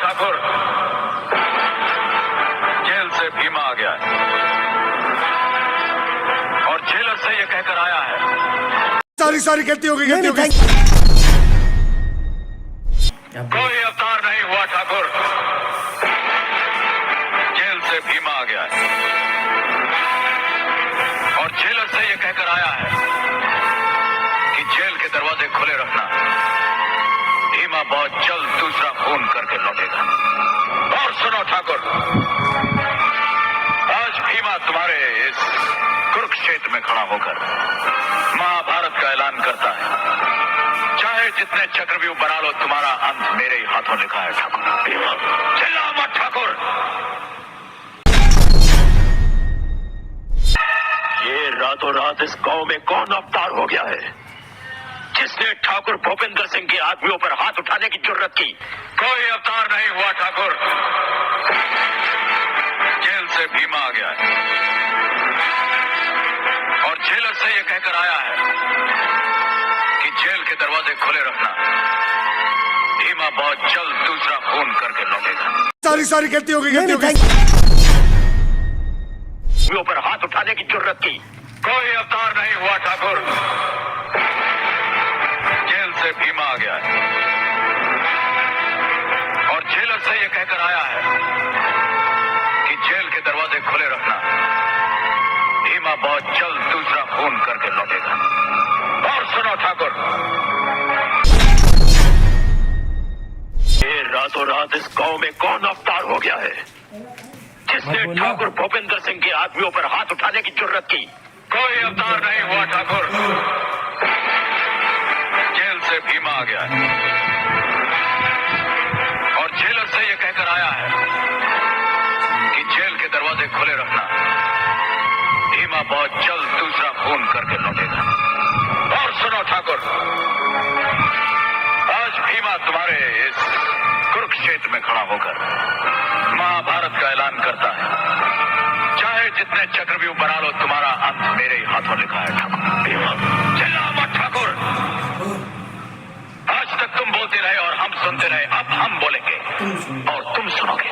Thakur, jail से भीमा आ गया है और जेलर से ये कहकर आया है। सारी गलती हो गई। कोई अवतार नहीं हुआ ठाकुर, जेल से भीमा आ गया है और जेलर से ये कहकर आया है कि जेल के दरवाजे खुले रखना। भीमा बहुत जल्द दूसरा खून करके लौटेगा। और सुनो ठाकुर, आज भीमा तुम्हारे इस कुरुक्षेत्र में खड़ा होकर महाभारत का ऐलान करता है। चाहे जितने चक्रव्यूह बना लो, तुम्हारा अंत मेरे ही हाथों लिखा है ठाकुर। भीमा चिल्ला मत ठाकुर। ये रातों रात इस गांव में कौन अवतार हो गया है जिसने ठाकुर भूपेंद्र सिंह के आदमियों पर हाथ उठाने की जुर्रत की? कोई अवतार नहीं हुआ ठाकुर, जेल से भीमा आ गया है और जेलर से ये कहकर आया है कि जेल के दरवाजे खुले रखना। भीमा बहुत जल्द दूसरा खून करके लौटेगा। सारी गलती हो गई। पर हाथ उठाने की जुर्रत की? कोई अवतार नहीं हुआ ठाकुर, जेल से भीमा आ गया है और जेलर से ये कहकर आया है कि जेल के दरवाजे खुले रखना। भीमा बहुत जल्द दूसरा खून करके लौटेगा। और सुनो ठाकुर, ये रातों रात इस गांव में कौन अवतार हो गया है जिसने ठाकुर भूपेंद्र सिंह के आदमियों पर हाथ उठाने की जुर्रत की? कोई अवतार नहीं हुआ ठाकुर, जेल से भीमा आ गया है और जेलर से ये कहकर आया है कि जेल के दरवाजे खुले रखना। भीमा बहुत जल्द दूसरा खून करके लौटेगा। और सुनो ठाकुर, आज भीमा तुम्हारे इस कुरुक्षेत्र में खड़ा होकर महाभारत का ऐलान करता है। चाहे जितने चक्रव्यूह बना लो, तुम्हारा अंत मेरे ही हाथों लिखा है ठाकुर। भीमा चिल्ला मत ठाकुर। आज तक तुम बोलते रहे और हम सुनते रहे, अब हम बोलेंगे और तुम सुनोगे।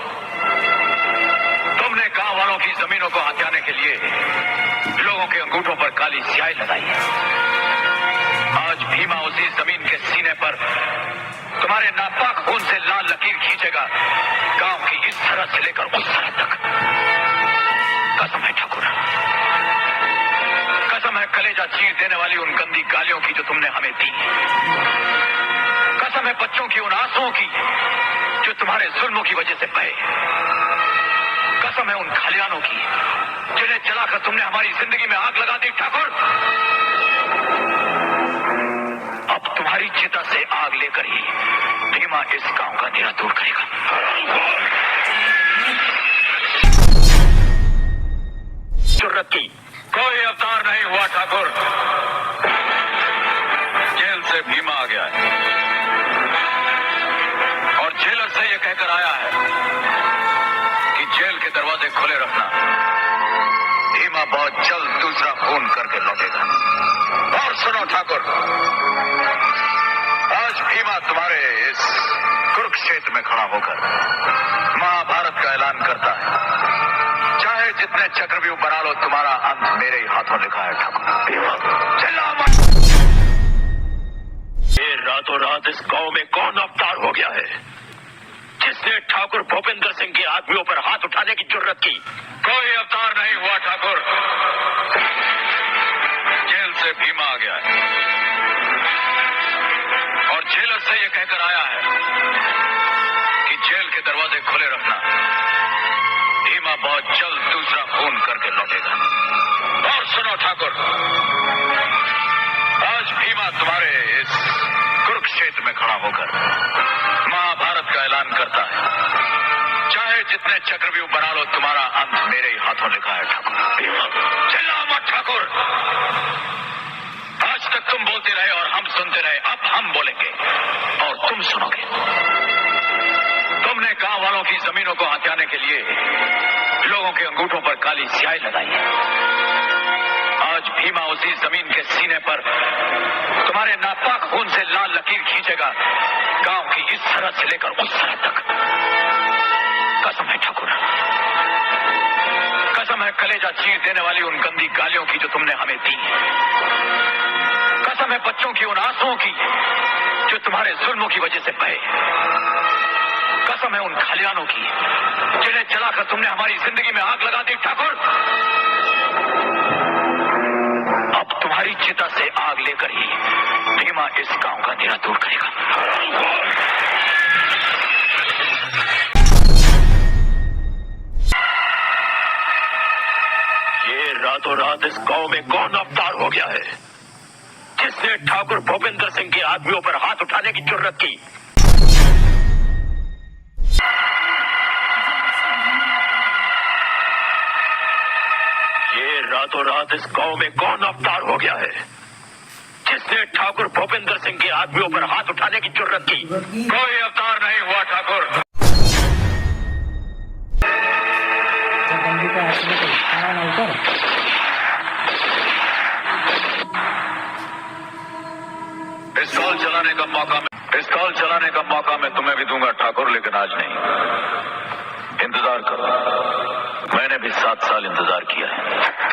तुमने गांव वालों की जमीनों को हथियाने के लिए लोगों के अंगूठों पर काली स्याही लगाई है। आज भीमा उसी जमीन के सीने पर तुम्हारे नापाक खून से लाल लकीर खींचेगा, गांव की इस सरहद से लेकर उस सरहद तक। कसम है ठाकुर, कसम है कलेजा चीर देने वाली उन गंदी गालियों की जो तुमने हमें दी। कसम है बच्चों की उन आंसुओं की जो तुम्हारे जुल्मों की वजह से बहे। कसम है उन खलियानों की जिन्हें जलाकर तुमने हमारी जिंदगी में आग लगा दी ठाकुर। अब तुम्हारी चिता से आग लेकर ही भीमा इस गांव का निरा दूर करेगा। जुर्रत की? कोई अवतार नहीं हुआ ठाकुर, जेल से भीमा आ गया है और जेलर से ये कहकर आया है कि जेल के दरवाजे खुले रखना। भीमा बहुत जल्द दूसरा खून करके लौटेगा। और सुनो ठाकुर, आज भीमा तुम्हारे इस कुरुक्षेत्र में खड़ा होकर महाभारत का ऐलान करता है। चाहे जितने चक्रव्यूह बना लो, तुम्हारा अंत मेरे ही हाथों लिखा है ठाकुर। भीमा चिल्ला मत। ये रातों रात इस गांव में कौन अवतार हो गया है जिसने ठाकुर भूपेंद्र सिंह के आदमियों पर हाथ उठाने की जुर्रत की? कोई अवतार नहीं हुआ ठाकुर, जेल से भीमा आ गया है और जेलर से ये कहकर आया है कि जेल के दरवाजे खुले रखना। भीमा बहुत जल्द दूसरा खून करके लौटेगा। और सुनो ठाकुर, आज भीमा तुम्हारे इस कुरुक्षेत्र में खड़ा होकर महाभारत का ऐलान करता है। चाहे जितने चक्रव्यूह बना लो, तुम्हारा अंत मेरे ही हाथों लिखा है ठाकुर। भीमा चिल्ला मत ठाकुर। आज तक तुम बोलते रहे और हम सुनते रहे, अब हम बोलेंगे और तुम सुनोगे। तुमने गांव वालों की जमीनों को हथियाने के लिए लोगों के अंगूठों पर काली स्याही लगाई है। आज भीमा उसी जमीन के सीने पर तुम्हारे नापाक खून से लाल लकीर खींचेगा, गांव की इस सरहद से लेकर उस सरहद तक। कलेजा चीर देने वाली उन गंदी गालियों की जो तुमने हमें दी। कसम है बच्चों की उन आंसुओं की जो तुम्हारे जुल्मों की वजह से बहे। कसम है उन खलियानों की जिन्हें जलाकर तुमने हमारी जिंदगी में आग लगा दी। ठाकुर, अब तुम्हारी चिता से आग लेकर ही भीमा इस गांव का अंधेरा दूर करेगा। ये रातों रात इस गांव में कौन अवतार हो गया है जिसने ठाकुर भूपेंद्र सिंह के आदमियों पर हाथ उठाने की जुर्रत की? ये रातों रात इस गांव में कौन अवतार हो गया है जिसने ठाकुर भूपेंद्र सिंह के आदमियों पर हाथ उठाने की जुर्रत की? कोई अवतार नहीं हुआ ठाकुर। पिस्तौल चलाने का मौका मैं तुम्हें भी दूंगा ठाकुर, लेकिन आज नहीं। इंतजार करो, मैंने भी 7 साल इंतजार किया है।